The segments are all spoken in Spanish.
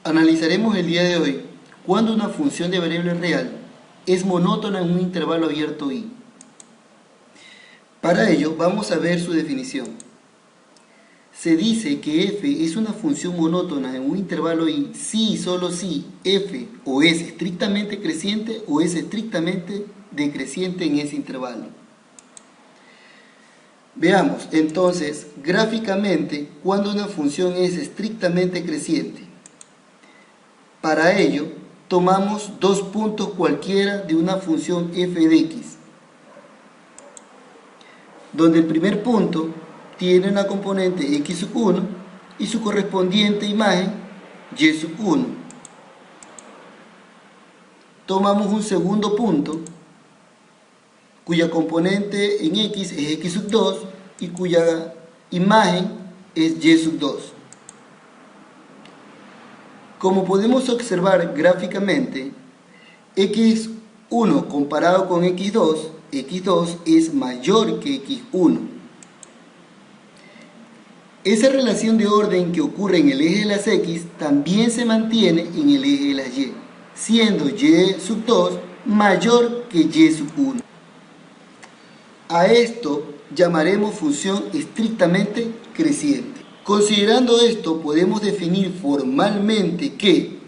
Analizaremos el día de hoy cuando una función de variable real es monótona en un intervalo abierto I. Para ello vamos a ver su definición. Se dice que f es una función monótona en un intervalo I si y solo si f o es estrictamente creciente o es estrictamente decreciente en ese intervalo. Veamos entonces gráficamente cuando una función es estrictamente creciente. Para ello, tomamos dos puntos cualquiera de una función f de x, donde el primer punto tiene una componente x1 y su correspondiente imagen y1. Tomamos un segundo punto cuya componente en x es x2 y cuya imagen es y2. Como podemos observar gráficamente, x1 comparado con x2 es mayor que x1. Esa relación de orden que ocurre en el eje de las x también se mantiene en el eje de las y, siendo y2 mayor que y1. A esto llamaremos función estrictamente creciente. Considerando esto, podemos definir formalmente que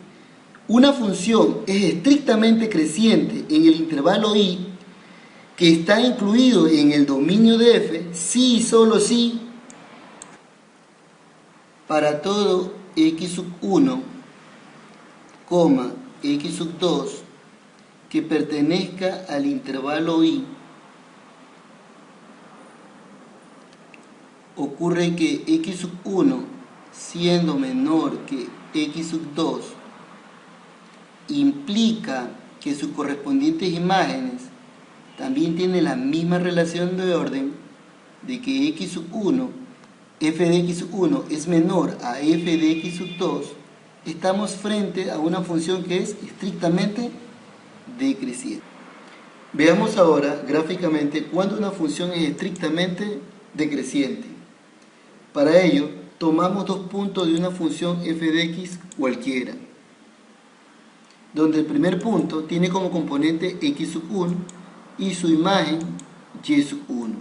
una función es estrictamente creciente en el intervalo I que está incluido en el dominio de f si y solo si para todo x1, x2 que pertenezca al intervalo I. Ocurre que x1 siendo menor que x2 implica que sus correspondientes imágenes también tienen la misma relación de orden de que x1, f de x1 es menor a f de x2, estamos frente a una función que es estrictamente decreciente. Veamos ahora gráficamente cuando una función es estrictamente decreciente. Para ello, tomamos dos puntos de una función f de x cualquiera, donde el primer punto tiene como componente x1 y su imagen y1.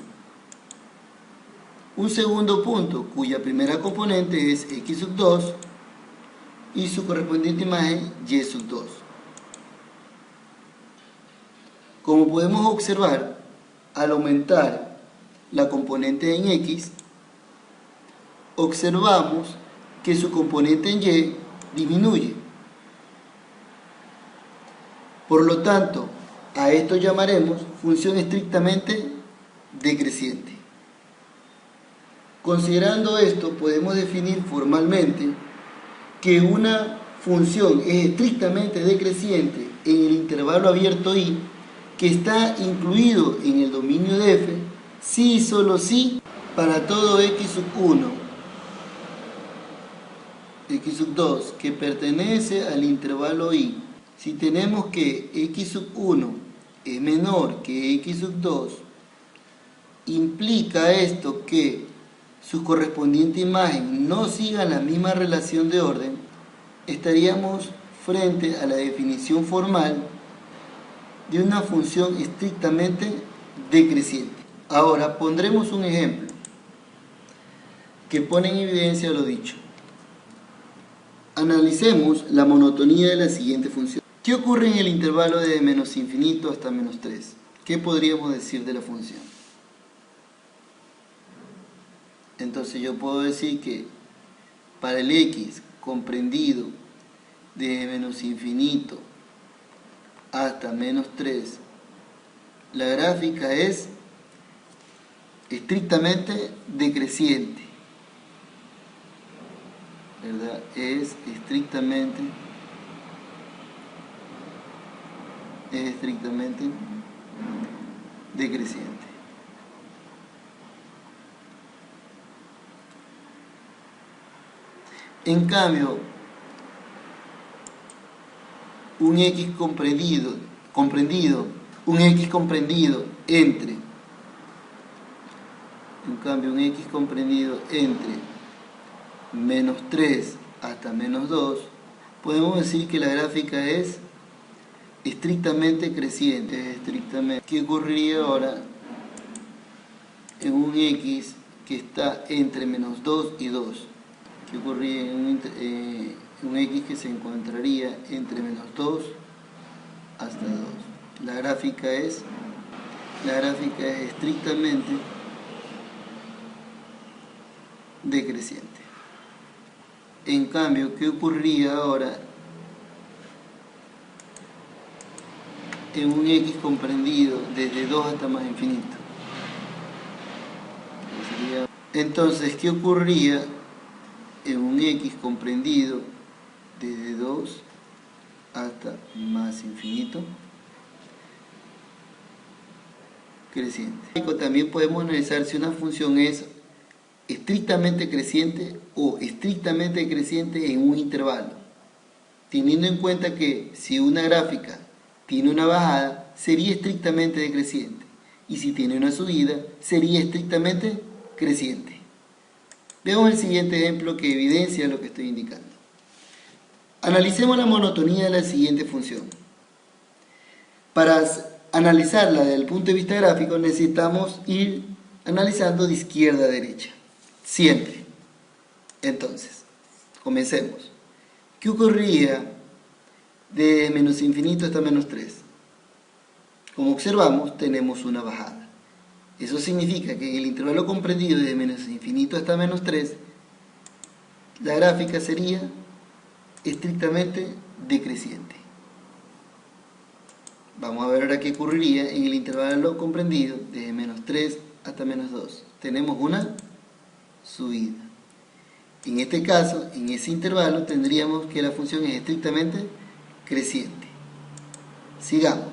Un segundo punto cuya primera componente es x2 y su correspondiente imagen y2. Como podemos observar, al aumentar la componente en x, observamos que su componente en y disminuye. Por lo tanto, a esto llamaremos función estrictamente decreciente. Considerando esto, podemos definir formalmente que una función es estrictamente decreciente en el intervalo abierto I que está incluido en el dominio de f si y solo si para todo x1, x2 que pertenece al intervalo I. Si tenemos que x1 es menor que x2, implica esto que su correspondiente imagen no siga la misma relación de orden, estaríamos frente a la definición formal de una función estrictamente decreciente. Ahora pondremos un ejemplo que pone en evidencia lo dicho. Analicemos la monotonía de la siguiente función. ¿Qué ocurre en el intervalo de menos infinito hasta menos 3? ¿Qué podríamos decir de la función? Entonces yo puedo decir que para el x comprendido desde menos infinito hasta menos 3, la gráfica es estrictamente decreciente, ¿verdad? Es estrictamente decreciente. En cambio, un x comprendido entre menos 3 hasta menos 2 podemos decir que la gráfica es estrictamente creciente. ¿Qué ocurriría ahora en un x que está entre menos 2 y 2? ¿Qué ocurriría en un x que se encontraría entre menos 2 hasta 2? La gráfica es estrictamente decreciente. En cambio, ¿qué ocurriría ahora en un x comprendido desde 2 hasta más infinito? Entonces, ¿qué ocurriría en un x comprendido desde 2 hasta más infinito? Creciente. También podemos analizar si una función es estrictamente creciente o estrictamente decreciente en un intervalo, teniendo en cuenta que si una gráfica tiene una bajada, sería estrictamente decreciente, y si tiene una subida, sería estrictamente creciente. Veamos el siguiente ejemplo que evidencia lo que estoy indicando. Analicemos la monotonía de la siguiente función. Para analizarla desde el punto de vista gráfico, necesitamos ir analizando de izquierda a derecha, siempre. Entonces, comencemos. ¿Qué ocurría de menos infinito hasta menos 3? Como observamos, tenemos una bajada. Eso significa que en el intervalo comprendido de menos infinito hasta menos 3, la gráfica sería estrictamente decreciente. Vamos a ver ahora qué ocurriría en el intervalo comprendido de menos 3 hasta menos 2. Tenemos una subida. En este caso, en ese intervalo, tendríamos que la función es estrictamente creciente. Sigamos.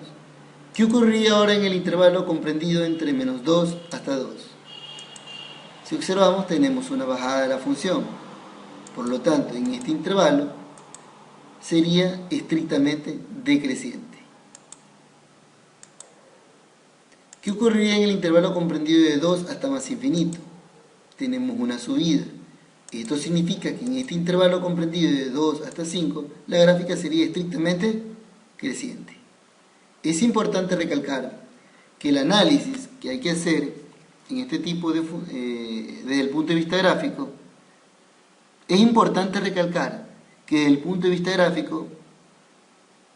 ¿Qué ocurriría ahora en el intervalo comprendido entre menos 2 hasta 2? Si observamos, tenemos una bajada de la función. Por lo tanto, en este intervalo sería estrictamente decreciente. ¿Qué ocurriría en el intervalo comprendido de 2 hasta más infinito? Tenemos una subida. Esto significa que en este intervalo comprendido de 2 hasta 5, la gráfica sería estrictamente creciente. Es importante recalcar que el análisis que hay que hacer en este tipo desde el punto de vista gráfico, es importante recalcar que desde el punto de vista gráfico,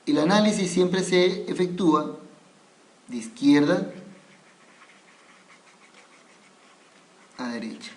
el análisis siempre se efectúa de izquierda a derecha.